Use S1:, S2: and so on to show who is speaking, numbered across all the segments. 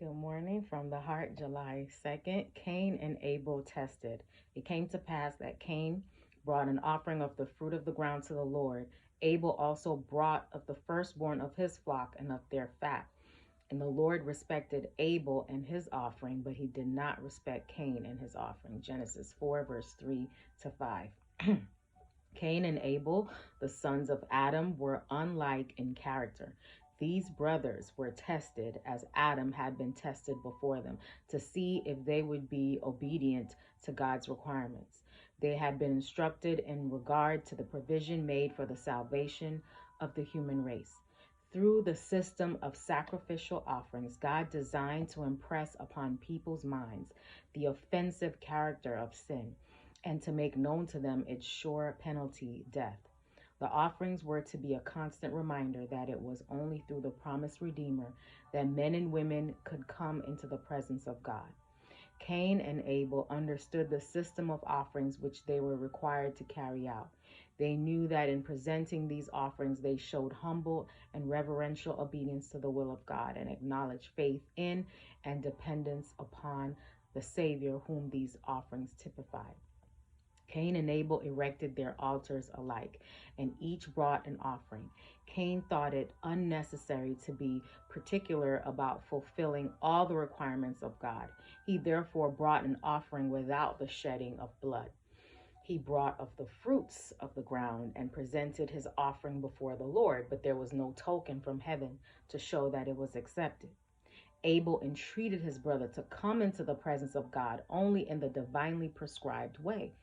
S1: Good morning from the heart, July 2nd. Cain and Abel tested. It came to pass that Cain brought an offering of the fruit of the ground to the Lord. Abel also brought of the firstborn of his flock and of their fat. And the Lord respected Abel and his offering, but he did not respect Cain and his offering. Genesis 4, verse 3 to 5. Cain and Abel, the sons of Adam, were unlike in character. These brothers were tested as Adam had been tested before them to see if they would be obedient to God's requirements. They had been instructed in regard to the provision made for the salvation of the human race. Through the system of sacrificial offerings, God designed to impress upon people's minds the offensive character of sin and to make known to them its sure penalty, death. The offerings were to be a constant reminder that it was only through the promised Redeemer that men and women could come into the presence of God. Cain and Abel understood the system of offerings which they were required to carry out. They knew that in presenting these offerings, they showed humble and reverential obedience to the will of God and acknowledged faith in and dependence upon the Savior whom these offerings typified. Cain and Abel erected their altars alike, and each brought an offering. Cain thought it unnecessary to be particular about fulfilling all the requirements of God. He therefore brought an offering without the shedding of blood. He brought of the fruits of the ground and presented his offering before the Lord, but there was no token from heaven to show that it was accepted. Abel entreated his brother to come into the presence of God only in the divinely prescribed way.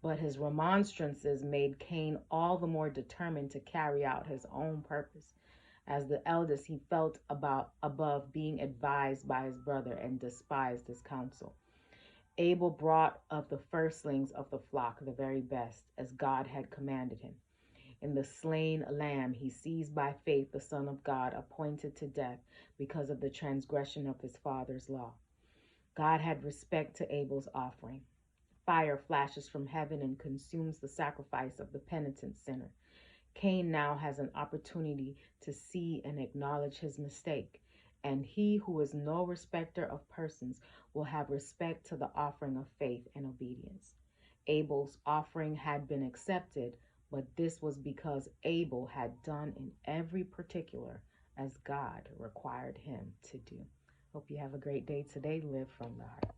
S1: But his remonstrances made Cain all the more determined to carry out his own purpose. As the eldest, he felt above being advised by his brother and despised his counsel. Abel brought of the firstlings of the flock the very best, as God had commanded him. In the slain lamb, he seized by faith the Son of God, appointed to death because of the transgression of his father's law. God had respect to Abel's offering. Fire flashes from heaven and consumes the sacrifice of the penitent sinner. Cain now has an opportunity to see and acknowledge his mistake, and he who is no respecter of persons will have respect to the offering of faith and obedience. Abel's offering had been accepted, but this was because Abel had done in every particular as God required him to do. Hope you have a great day today. Live from the heart.